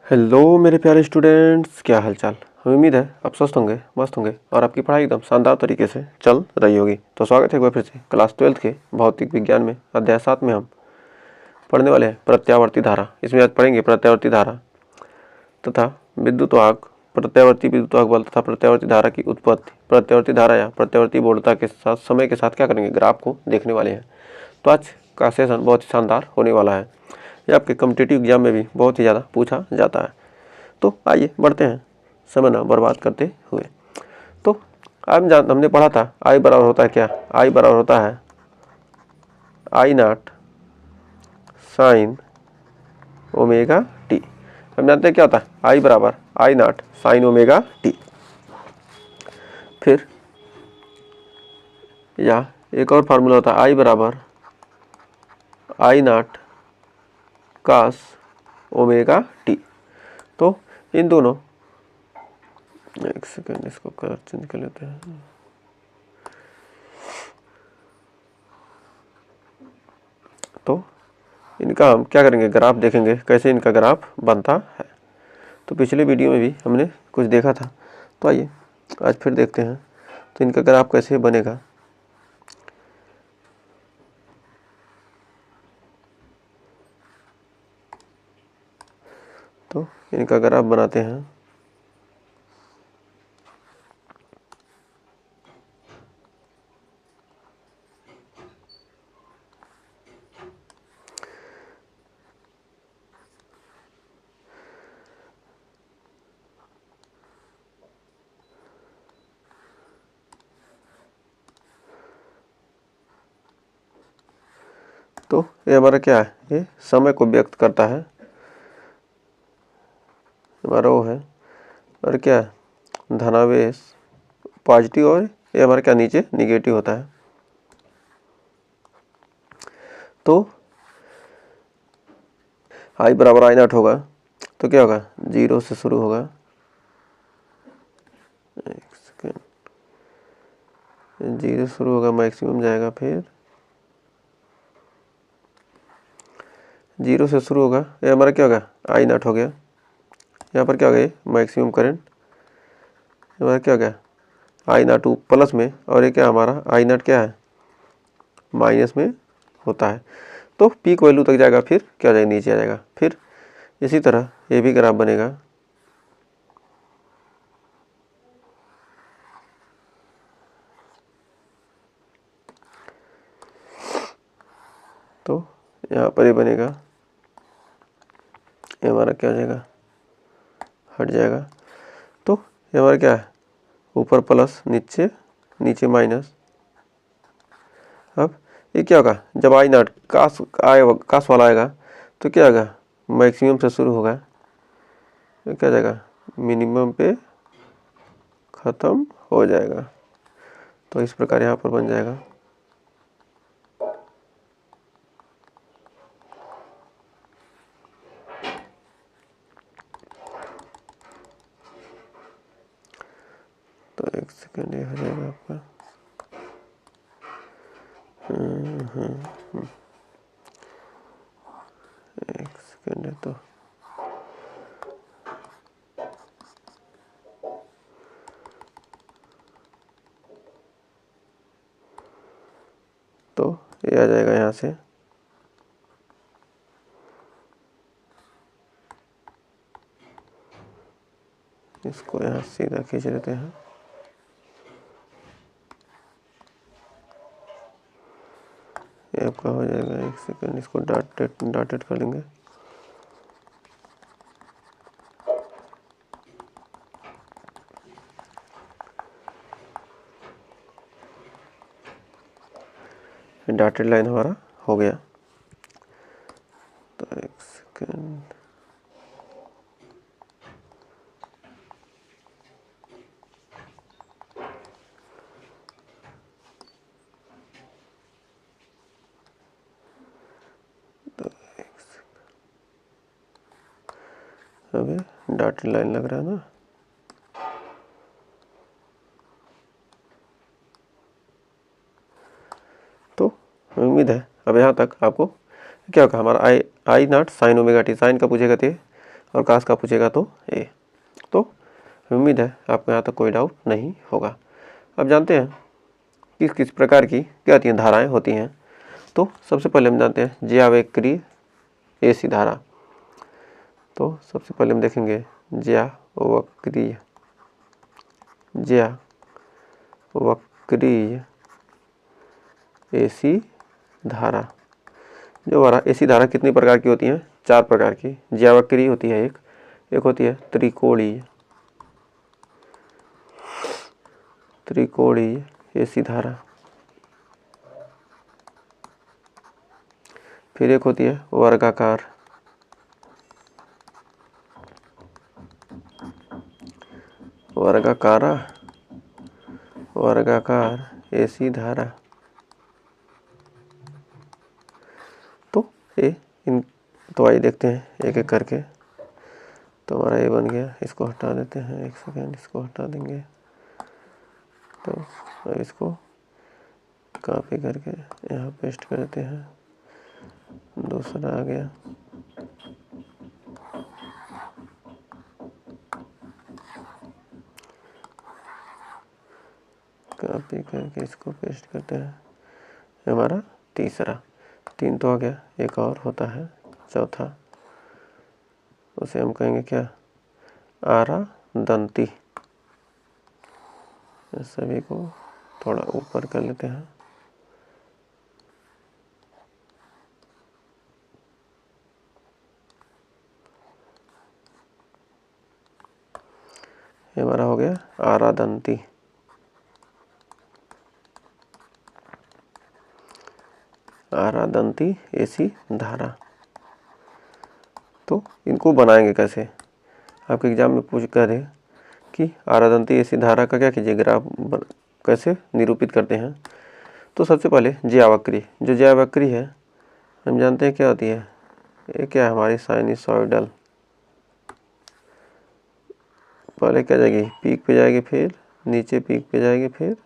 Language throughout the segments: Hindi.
हेलो मेरे प्यारे स्टूडेंट्स, क्या हालचाल। हमें उम्मीद है आप स्वस्थ होंगे, मस्त होंगे और आपकी पढ़ाई एकदम शानदार तरीके से चल रही होगी। तो स्वागत है एक बार फिर से क्लास 12th के भौतिक विज्ञान में अध्याय 7 में हम पढ़ने वाले हैं प्रत्यावर्ती धारा। इसमें आज पढ़ेंगे प्रत्यावर्ती धारा तथा विद्युत वाहक, प्रत्यावर्ती विद्युत वाहक बल तथा प्रत्यावर्ती धारा की उत्पत्ति, प्रत्यावर्ती धारा या प्रत्यावर्ती बोलता के साथ समय के साथ क्या करेंगे, ग्राफ को देखने वाले हैं। तो आज का सेशन बहुत ही शानदार होने वाला है। ये आपके कॉम्पिटिटिव एग्जाम में भी बहुत ही ज़्यादा पूछा जाता है। तो आइए बढ़ते हैं समय न बर्बाद करते हुए। तो हमने पढ़ा था आई बराबर होता है क्या, आई बराबर होता है आई नॉट साइन ओमेगा टी। हम जानते हैं क्या होता है आई बराबर आई नॉट साइन ओमेगा टी। फिर या एक और फार्मूला होता है आई बराबर आई नॉट कास ओमेगा टी। तो इन दोनों, एक सेकेंड इसको कलर चेंज कर लेते हैं। तो इनका हम क्या करेंगे, ग्राफ देखेंगे कैसे इनका ग्राफ बनता है। तो पिछले वीडियो में भी हमने कुछ देखा था, तो आइए आज फिर देखते हैं तो इनका ग्राफ कैसे बनेगा। तो इनका ग्राफ बनाते हैं। तो ये हमारा क्या है, ये समय को व्यक्त करता है, हमारा वो है। और क्या है, धनावेश पॉजिटिव, और ये हमारा क्या नीचे निगेटिव होता है। तो आई बराबर आई नॉट होगा तो क्या होगा, 0 से शुरू होगा, एक सेकेंड, 0 शुरू होगा, मैक्सिमम जाएगा, फिर 0 से शुरू होगा, ये हमारा क्या होगा आई नॉट हो गया। यहाँ पर क्या हो गया, मैक्सिमम करंट हमारा क्या हो गया आई नॉट प्लस में, और ये क्या हमारा आई नॉट क्या है माइनस में होता है। तो पीक वैल्यू तक जाएगा, फिर क्या हो जाएगा, नीचे आ जाएगा। फिर इसी तरह ये भी ग्राफ बनेगा। तो यहाँ पर ये बनेगा, ये हमारा क्या हो जाएगा, हट जाएगा। तो ये हमारा क्या है, ऊपर प्लस, नीचे नीचे माइनस। अब ये क्या होगा, जब आई नॉट कास कास वाला आएगा तो क्या होगा, मैक्सिमम से शुरू होगा, तो क्या जाएगा मिनिमम पे ख़त्म हो जाएगा। तो इस प्रकार यहाँ पर बन जाएगा। तो एक सेकेंड, ये हो जाएगा आपका एक सेकेंड है। तो ये आ जाएगा यहाँ से, इसको यहाँ सीधा खींच लेते हैं। ये आपका हो जाएगा, एक सेकेंड इसको डॉटेड कर लेंगे। डॉटेड लाइन हमारा हो गया। तो एक सेकेंड, अभी डॉटेड लाइन लग रहा है ना। तो उम्मीद है अब यहाँ तक आपको क्या होगा, हमारा I nought sine omega t, sine का पूछेगा थे और काश का पूछेगा तो ए। तो उम्मीद है आपको यहाँ तक कोई डाउट नहीं होगा। अब जानते हैं किस किस प्रकार की क्या होती हैं, धाराएं होती हैं। तो सबसे पहले हम जानते हैं ज्यावक्रीय एसी धारा। तो सबसे पहले हम देखेंगे ज्यावक्रीय एसी धारा। जो हमारा एसी धारा कितनी प्रकार की होती हैं, 4 प्रकार की। ज्यावक्रीय होती है एक होती है त्रिकोणीय एसी धारा। फिर एक होती है वर्गाकार एसी धारा। तो तो आइए देखते हैं एक एक करके। तो हमारा ये बन गया, इसको हटा देते हैं, एक सेकेंड, इसको हटा देंगे। तो अब इसको कॉपी करके यहाँ पेस्ट करते हैं। दूसरा आ गया, कॉपी करके इसको पेस्ट करते हैं। हमारा तीसरा, 3 तो आ गया, एक और होता है चौथा, उसे हम कहेंगे क्या, आरादंती। सभी को थोड़ा ऊपर कर लेते हैं। ये हमारा हो गया आरादंती एसी धारा। तो इनको बनाएंगे कैसे, आपके एग्जाम में पूछ कर दे कि आरादंती एसी धारा का क्या कीजिए, ग्राफ कैसे निरूपित करते हैं। तो सबसे पहले ज्यावक्रीय, जो ज्यावक्रीय है हम जानते हैं क्या होती है, ये क्या है हमारी साइनसॉइडल। पहले क्या जाएगी, पीक पे जाएगी, फिर नीचे पीक पे जाएगी, फिर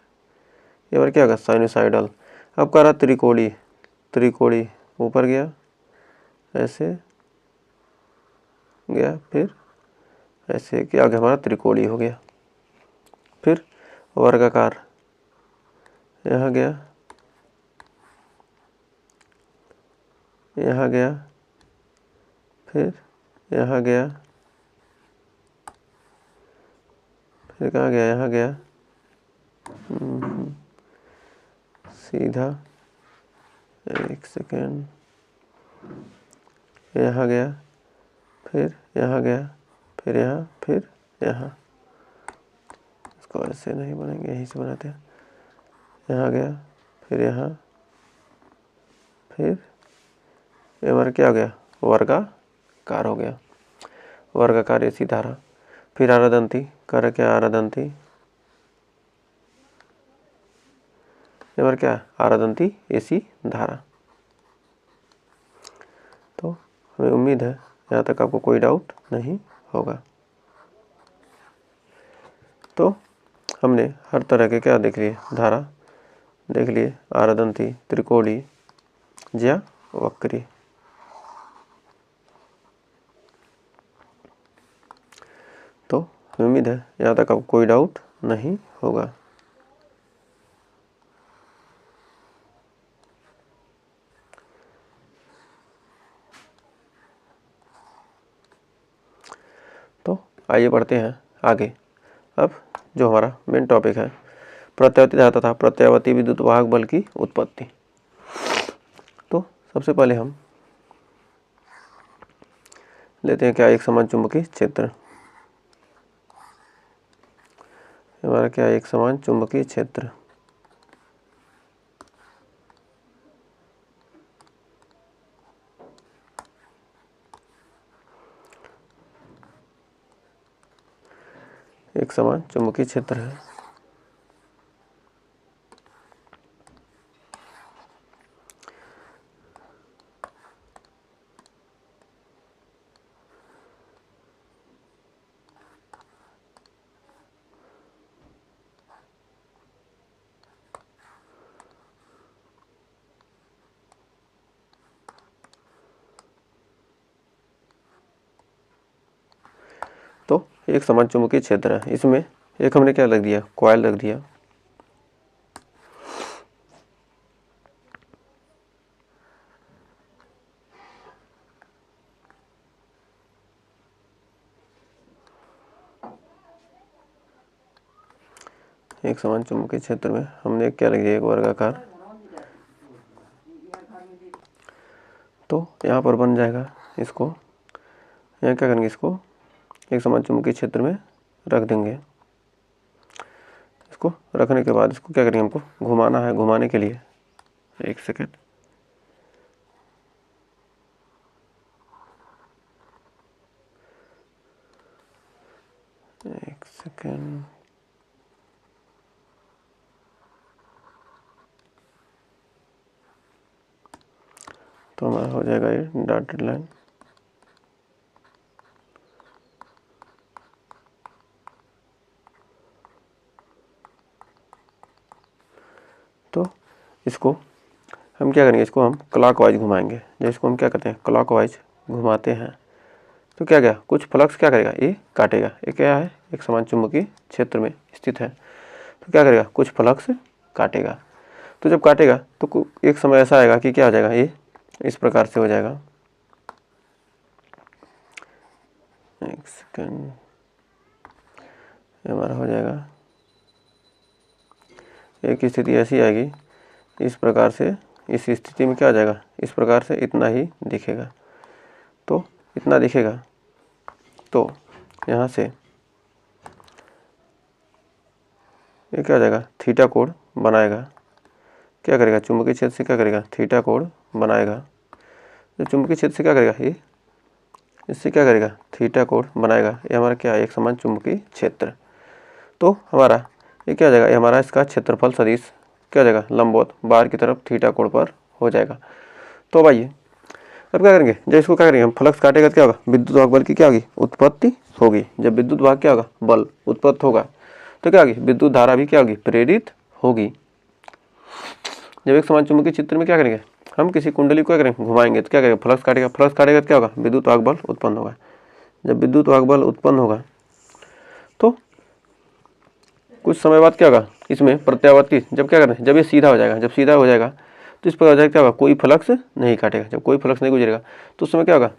ये बार क्या होगा साइनसॉइडल। अब कह रहा त्रिकोणी ऊपर गया, ऐसे गया, फिर ऐसे क्या हो गया, हमारा त्रिकोणी हो गया। फिर वर्गाकार, यहाँ गया, यहाँ गया, फिर यहाँ गया, फिर कहाँ गया, यहाँ गया, सीधा, एक सेकेंड, यहाँ गया, फिर यहाँ गया, फिर यहाँ, फिर यहाँ। इसको ऐसे नहीं बनाएंगे, यहीं से बनाते हैं। यहाँ गया, फिर यहाँ, फिर ये हमारा क्या हो गया, वर्गाकार हो गया, वर्गाकार एसी धारा। फिर आरादंती, कर क्या आरादंती, ये हमारा क्या आरादंती एसी धारा। तो हमें उम्मीद है यहाँ तक आपको कोई डाउट नहीं होगा। तो हमने हर तरह के क्या देख लिए, धारा देख लिए, आरादंती, त्रिकोणी, ज्यावक्रीय। तो उम्मीद है यहाँ तक आपको कोई डाउट नहीं होगा। तो आइए बढ़ते हैं आगे। अब जो हमारा मेन टॉपिक है प्रत्यावर्ती धारा तथा प्रत्यावर्ती विद्युत वाहक बल की उत्पत्ति। तो सबसे पहले हम लेते हैं क्या, एक समान चुंबकीय क्षेत्र। हमारा क्या, एक समान चुंबकीय क्षेत्र। एक समान चुंबकीय क्षेत्र है। एक समान चुंबकीय क्षेत्र है, इसमें एक हमने क्या रख दिया, कॉइल रख दिया। एक समान चुंबकीय क्षेत्र में हमने क्या रख दिया, एक वर्गाकार। तो यहाँ पर बन जाएगा, इसको यहाँ क्या करेंगे, इसको एक समान चुंबकीय क्षेत्र में रख देंगे। इसको रखने के बाद इसको क्या करेंगे, हमको घुमाना है। घुमाने के लिए एक सेकेंड, एक सेकेंड, तो हमारा हो जाएगा ये डॉटेड लाइन। तो इसको हम क्या करेंगे, इसको हम क्लॉकवाइज घुमाएंगे। जब इसको हम क्या करते हैं, क्लॉकवाइज घुमाते हैं, तो क्या क्या कुछ फ्लक्स क्या करेगा, ये काटेगा। ये क्या है, एक समान चुंबकीय क्षेत्र में स्थित है, तो क्या करेगा, कुछ फ्लक्स काटेगा। तो जब काटेगा तो एक समय ऐसा आएगा कि क्या हो जाएगा, ये इस प्रकार से हो जाएगा। एक सेकेंड, हमारा हो जाएगा, एक स्थिति ऐसी आएगी इस प्रकार से। इस स्थिति में क्या हो जाएगा, इस प्रकार से इतना ही दिखेगा। तो इतना दिखेगा, तो यहाँ से ये क्या हो जाएगा, थीटा कोण बनाएगा। क्या करेगा, चुंबकीय क्षेत्र से क्या करेगा, थीटा कोण बनाएगा। जो चुंबकीय क्षेत्र से क्या करेगा, ये इससे क्या करेगा, थीटा कोण बनाएगा। ये हमारा क्या है, एक समान चुंबकीय क्षेत्र। तो हमारा ये क्या हो जाएगा, ये हमारा इसका क्षेत्रफल सदिश क्या हो जाएगा, लंबवत बाहर की तरफ थीटा कोण पर हो जाएगा। तो भाई अब क्या करेंगे, जब इसको क्या करेंगे हम, फ्लक्स काटेगा तो क्या होगा, विद्युत वाहक बल की क्या होगी, उत्पत्ति होगी। जब विद्युत वाहक क्या होगा, बल उत्पत्त होगा, तो क्या होगी, विद्युत धारा भी क्या होगी, प्रेरित होगी। जब एक समान चुंबकीय क्षेत्र में क्या करेंगे, हम किसी कुंडली को क्या करेंगे, घुमाएंगे, तो क्या करेगा, फ्लक्स काटेगा। फ्लक्स काटेगा तो क्या होगा, विद्युत वाहक बल उत्पन्न होगा। जब विद्युत वाहक बल उत्पन्न होगा तो कुछ समय बाद क्या होगा, इसमें प्रत्यावर्ती, जब क्या करें, जब ये सीधा हो जाएगा, जब सीधा हो जाएगा तो इस प्रकार हो जाएगा, क्या होगा, कोई फ्लक्स नहीं काटेगा। जब कोई फ्लक्स नहीं गुजरेगा तो उस समय क्या होगा,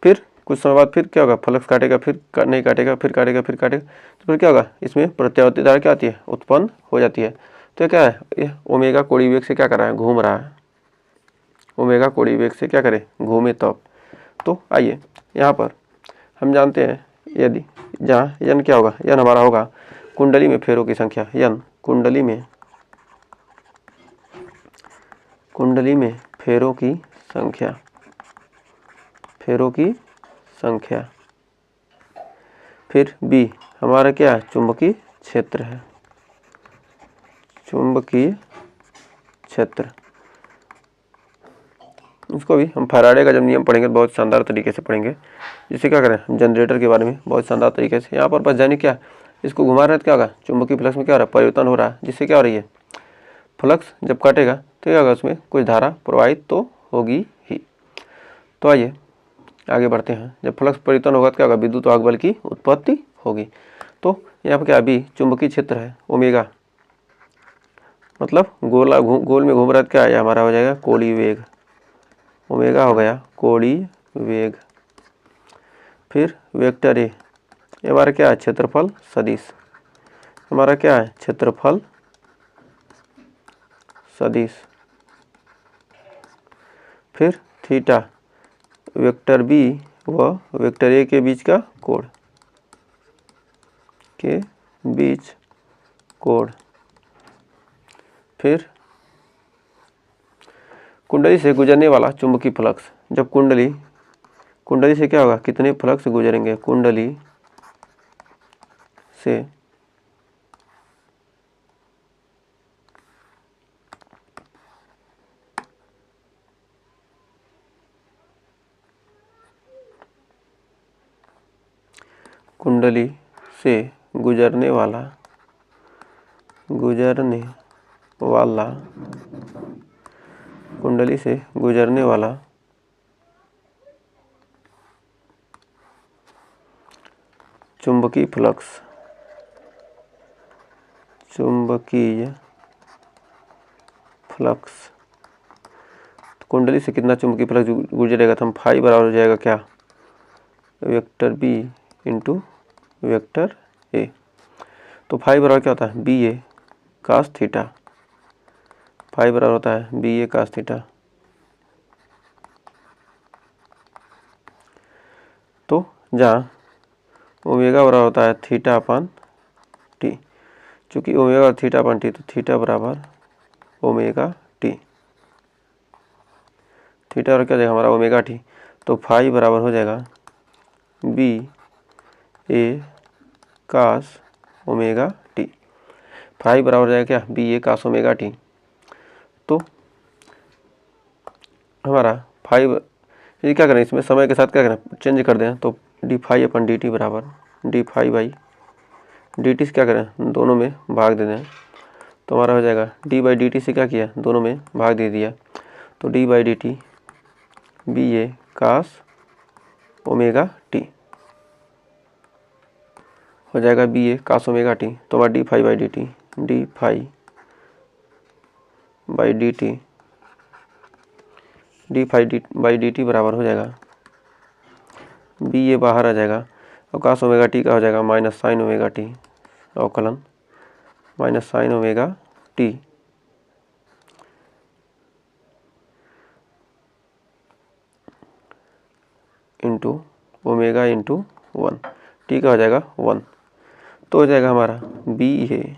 फिर कुछ समय बाद फिर क्या होगा, फ्लक्स काटेगा, फिर नहीं काटेगा, फिर काटेगा, फिर काटेगा, तो फिर क्या होगा, इसमें प्रत्यावर्ती धारा क्या आती है, उत्पन्न हो जाती है। तो क्या है, ये ओमेगा कोणीय वेग से क्या कर रहा है, घूम रहा है। ओमेगा कोणीय वेग से क्या करे, घूमे तब। तो आइए यहाँ पर हम जानते हैं, यदि जहाँ यन क्या होगा, यन हमारा होगा कुंडली में फेरों की संख्या। यन कुंडली में फेरों की संख्या, फेरों की संख्या। फिर बी हमारा क्या है, चुंबकीय क्षेत्र है, चुंबकीय क्षेत्र। इसको भी हम फैराडे का जब नियम पढ़ेंगे तो बहुत शानदार तरीके से पढ़ेंगे, जिससे क्या करें, हम जनरेटर के बारे में बहुत शानदार तरीके से। यहाँ पर बस जाने क्या, इसको घुमा रहे तो क्या होगा, चुंबकीय फ्लक्स में क्या हो रहा है, परिवर्तन हो रहा है, जिससे क्या हो रही है, फ्लक्स जब काटेगा तो क्या होगा, उसमें कुछ धारा प्रवाहित तो होगी ही। तो आइए आगे बढ़ते हैं। जब फ्लक्स परिवर्तन होगा तो क्या होगा, विद्युत वाहक बल की उत्पत्ति होगी। तो यहाँ पर क्या, अभी चुंबकीय क्षेत्र है ओमेगा, मतलब गोल में घूम रहा है, क्या है हमारा हो जाएगा कोणीय वेग। ओमेगा हो गया कोणीय वेग। फिर वेक्टर ए, ये हमारा क्या है, क्षेत्रफल सदिश। हमारा क्या है, क्षेत्रफल सदिश। फिर थीटा, वेक्टर बी व वेक्टर ए के बीच का कोण, के बीच कोण। फिर कुंडली से गुजरने वाला चुंबकीय फ्लक्स। जब कुंडली से क्या होगा, कितने फ्लक्स गुजरेंगे, कुंडली से कुंडली से गुजरने वाला कुंडली से गुजरने वाला चुंबकीय फ्लक्स, चुंबकीय फ्लक्स, तो कुंडली से कितना चुंबकीय फ्लक्स गुजरेगा, तो हम फाई बराबर हो जाएगा क्या, vector B into vector A. तो फाई बराबर क्या होता है, B A cos theta, phi बराबर होता है बी ए कास थीटा। तो जहाँ ओमेगा बराबर होता है थीटा अपान टी, चूँकि ओमेगा और थीटा अपान टी, तो थीटा बराबर ओमेगा टी, थीटा और क्या जाएगा हमारा ओमेगा टी। तो फाई बराबर हो जाएगा B A cos omega T, phi बराबर हो जाएगा क्या, B A cos omega t. तो हमारा फाइव, ये क्या करें, इसमें समय के साथ क्या करें, चेंज कर दें, तो d phi upon d t बराबर d phi by d t से क्या करें, दोनों में भाग दे दें, तो हमारा हो जाएगा डी बाई डी टी से क्या किया, दोनों में भाग दे दिया, तो d by d t B A cos omega t हो जाएगा B A cos omega t. तो हमारा d phi by d t, d phi by d t, d phi by d t बराबर हो जाएगा बी ए बाहर आ जाएगा, और कास ओमेगा टी का हो जाएगा माइनस साइन ओमेगा टी, अवकलन minus sine omega t into omega into 1, t का हो जाएगा 1। तो हो जाएगा हमारा B A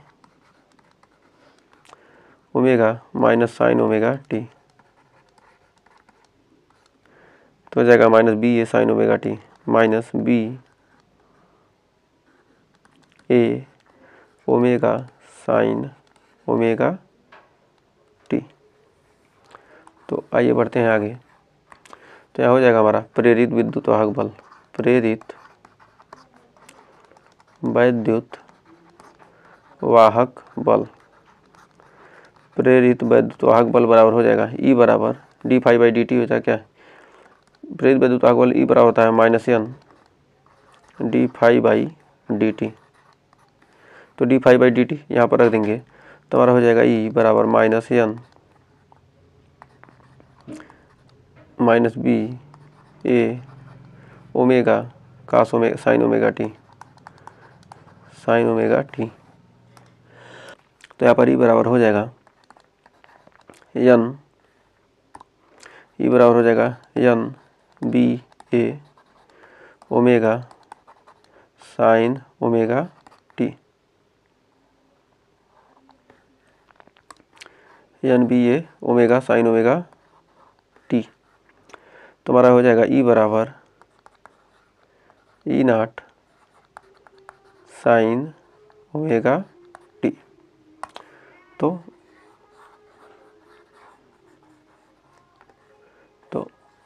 omega minus sine omega t, तो हो जाएगा minus B A sine omega t minus B A omega sine omega t. तो आइए बढ़ते हैं आगे। तो यहाँ हो जाएगा हमारा प्रेरित विद्युत वाहक बल, प्रेरित वैद्युत वाहक बल, प्रेरित वैद्युत वाहक बल बराबर हो जाएगा ई बराबर d phi by d t हो जाएगा क्या, प्रेरित वैद्युत वाहक बल ई बराबर होता है minus N d phi by d t. तो d phi by d t यहाँ पर रख देंगे, तो हमारा हो जाएगा ई बराबर minus N minus B A omega cos omega sine omega t, sine omega t. तो यहाँ पर ई बराबर हो जाएगा एन, ई बराबर हो जाएगा N B A omega sine omega t, N B A omega sine omega t. तो हमारा हो जाएगा ई बराबर E nought sine omega t. तो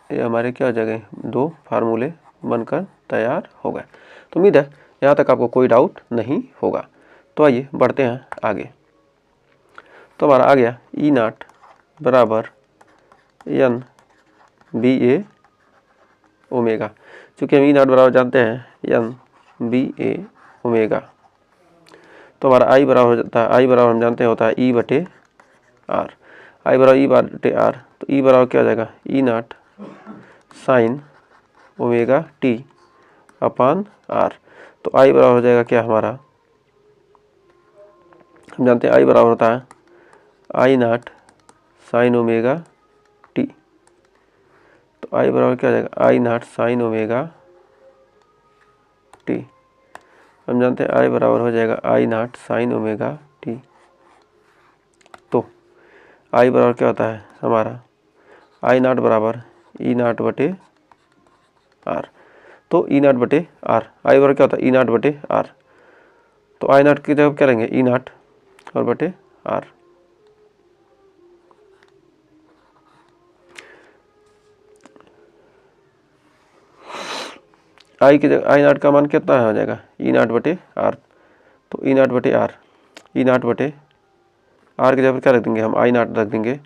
ये हमारे क्या हो जाएंगे, दो फार्मूले बनकर तैयार हो गए। तो उम्मीद है यहाँ तक आपको कोई डाउट नहीं होगा। तो आइए बढ़ते हैं आगे। तो हमारा आ गया ई नॉट बराबर एन बी ए ओमेगा, चूँकि हम ई नॉट बराबर जानते हैं एन बी ए ओमेगा, तो हमारा आई बराबर हो जाता है, आई बराबर हम जानते हैं होता है ई बटे आर, आई बराबर ई बटे आर, तो ई बराबर क्या हो जाएगा E nought sine omega t upon R. तो आई बराबर हो जाएगा क्या हमारा, हम जानते हैं आई बराबर होता है आई नॉट साइन ओमेगा टी, तो आई बराबर क्या हो जाएगा I nought sine omega T, हम जानते हैं आई बराबर हो जाएगा I nought sine omega t. तो आई बराबर क्या होता है हमारा आई नॉट बराबर ई नॉट बटे आर, तो ई नॉट बटे आर, आई बराबर क्या होता है ई नॉट बटे आर, तो आई नॉट की जगह क्या लेंगे ई नॉट और बटे आर। आई की जगह आई नॉट का मान कितना हो जाएगा ई नॉट बटे आर, तो ई नॉट बटे आर, ई नॉट बटे आर की जगह पर क्या रख देंगे हम आई नॉट रख देंगे,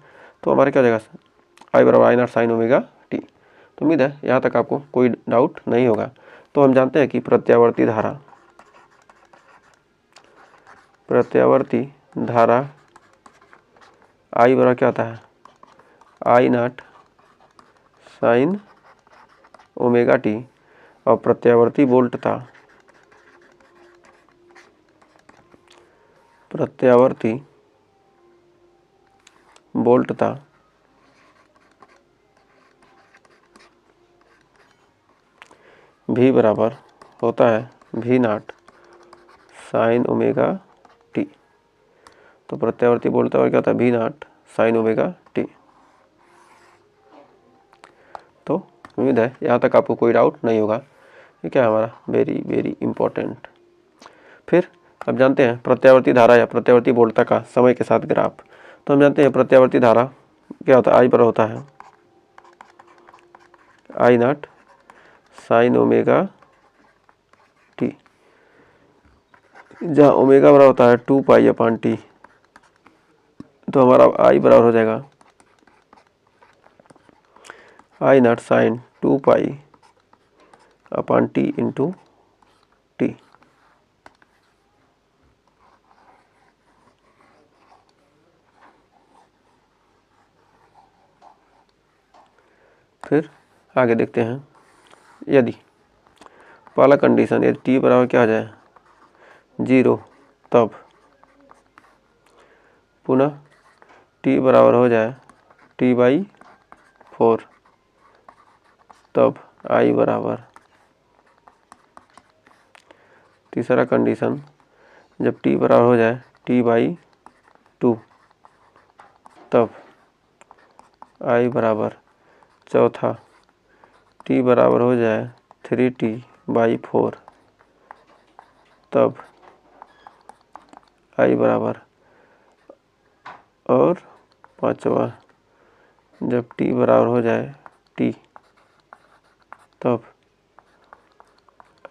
तो हमारे क्या हो जाएगा आई बराबर आई नॉट साइन ओमेगा टी। तो उम्मीद है यहाँ तक आपको कोई डाउट नहीं होगा। तो हम जानते हैं कि प्रत्यावर्ती धारा, प्रत्यावर्ती धारा I बराबर क्या होता है, I not sine omega T, और प्रत्यावर्ती वोल्टता V बराबर होता है V not sine omega t. तो प्रत्यावर्ती वोल्टता क्या होता है, V not sine omega t. तो उम्मीद है यहाँ तक आपको कोई डाउट नहीं होगा। ये क्या है हमारा वेरी वेरी इंपॉर्टेंट। फिर अब जानते हैं प्रत्यावर्ती धारा या प्रत्यावर्ती वोल्टता का समय के साथ ग्राफ। तो हम जानते हैं प्रत्यावर्ती धारा क्या होता है, आई बराबर होता है आई नॉट साइन ओमेगा टी, जहाँ ओमेगा बराबर होता है 2 पाई अपॉन टी। तो हमारा आई बराबर हो जाएगा I nought sine 2 pi upon T into t. फिर आगे देखते हैं, यदि पहला कंडीशन यदि टी बराबर क्या आ जाए 0, तब पुनः टी बराबर हो जाए T/4, तब आई बराबर। तीसरा कंडीशन जब टी बराबर हो जाए T/2, तब आई बराबर। चौथा टी बराबर हो जाए 3T/4, तब आई बराबर। और पांचवा जब टी बराबर हो जाए टी, तब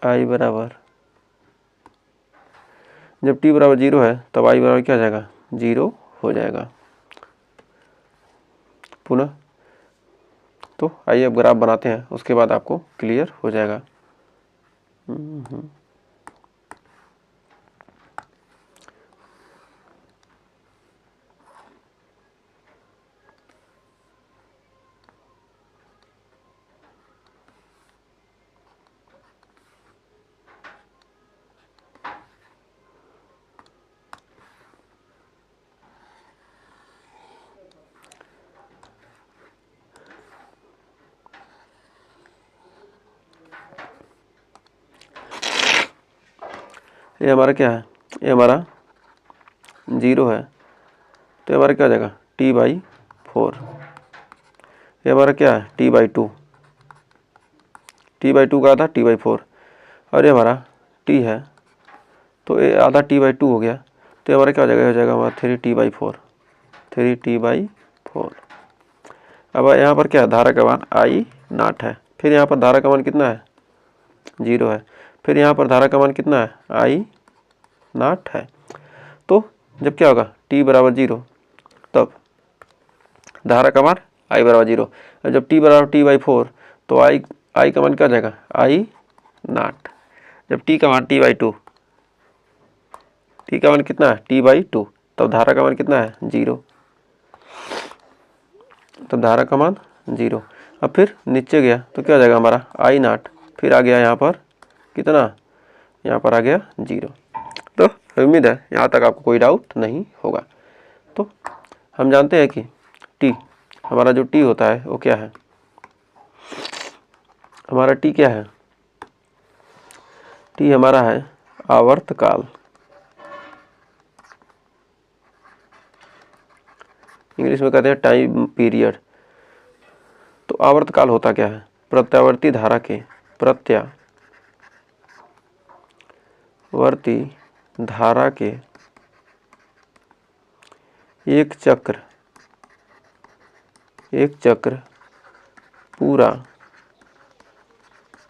आई बराबर। जब टी बराबर 0 है तब आई बराबर क्या हो जाएगा 0 हो जाएगा। पुनः तो आइए अब ग्राफ बनाते हैं, उसके बाद आपको क्लियर हो जाएगा। ये हमारा क्या है, ये हमारा 0 है, तो हमारा क्या हो जाएगा T/4। ये हमारा क्या है T/2, T/2 का आधा T/4, और ये हमारा T है, तो ये आधा T/2 हो गया। तो ये हमारा क्या हो जाएगा हमारा 3T/4, 3T/4। अब यहाँ पर क्या है, धारा का मान आई नॉट है। फिर यहाँ पर धारा का मान कितना है 0 है। फिर यहाँ पर धारा का मान कितना है आई नॉट है। तो जब क्या होगा टी बराबर 0, तब धारा का मान आई बराबर 0। जब टी बराबर T/4, तो आई का मान क्या हो जाएगा आई नॉट। जब टी का मान T/2, टी का मान कितना है T/2, तब धारा का मान कितना है 0, तब धारा का मान 0। अब फिर नीचे गया तो क्या हो जाएगा हमारा आई नॉट, फिर आ गया यहाँ पर कितना, यहाँ पर आ गया 0। तो उम्मीद है यहाँ तक आपको कोई डाउट नहीं होगा। तो हम जानते हैं कि टी, हमारा जो टी होता है वो क्या है, हमारा टी क्या है, टी हमारा है आवर्तकाल। इंग्लिश में कहते हैं टाइम पीरियड। तो आवर्तकाल होता क्या है, प्रत्यावर्ती धारा के एक चक्र पूरा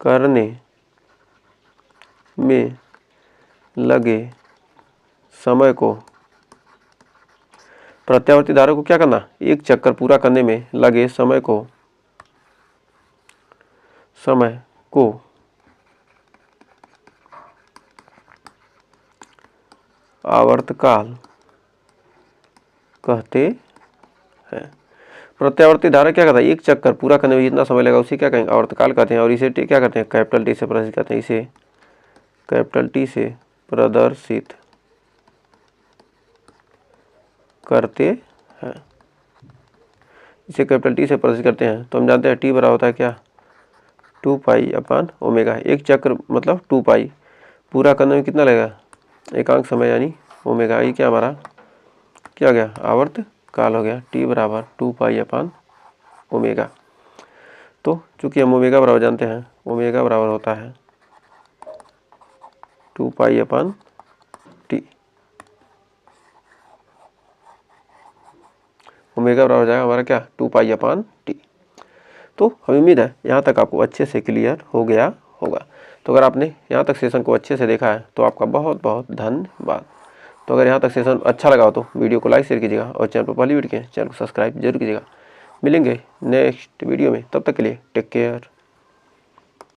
करने में लगे समय को, प्रत्यावर्ती धारा को क्या करना, एक चक्कर पूरा करने में लगे समय को आवर्तकाल कहते हैं। प्रत्यावर्ती धारा क्या कहता है, एक चक्कर पूरा करने में जितना समय लगा उसे क्या कहेंगे, आवर्तकाल कहते हैं। और इसे क्या करते हैं, कैपिटल टी से प्रदर्शित करते हैं। इसे कैपिटल टी से प्रदर्शित करते हैं। इसे कैपिटल टी से प्रदर्शित करते हैं। तो हम जानते हैं टी बराबर होता है क्या, 2 पाई अपन ओमेगा। एक चक्र मतलब 2 पाई, पूरा करने में कितना लगेगा, एकांक समय यानी ओमेगा। ये क्या हमारा क्या हो गया, आवर्त काल हो गया। टी बराबर 2 पाई अपन ओमेगा। तो चूंकि हम ओमेगा बराबर जानते हैं, ओमेगा बराबर होता है 2 पाई अपन टी। ओमेगा बराबर हो जाएगा हमारा क्या, 2 पाई अपन टी। तो हमें उम्मीद है यहाँ तक आपको अच्छे से क्लियर हो गया होगा। तो अगर आपने यहाँ तक सेशन को अच्छे से देखा है तो आपका बहुत बहुत धन्यवाद। तो अगर यहाँ तक सेशन अच्छा लगा हो तो वीडियो को लाइक शेयर कीजिएगा और चैनल पर पहली वीडियो के चैनल को सब्सक्राइब जरूर कीजिएगा। मिलेंगे नेक्स्ट वीडियो में, तब तक के लिए टेक केयर।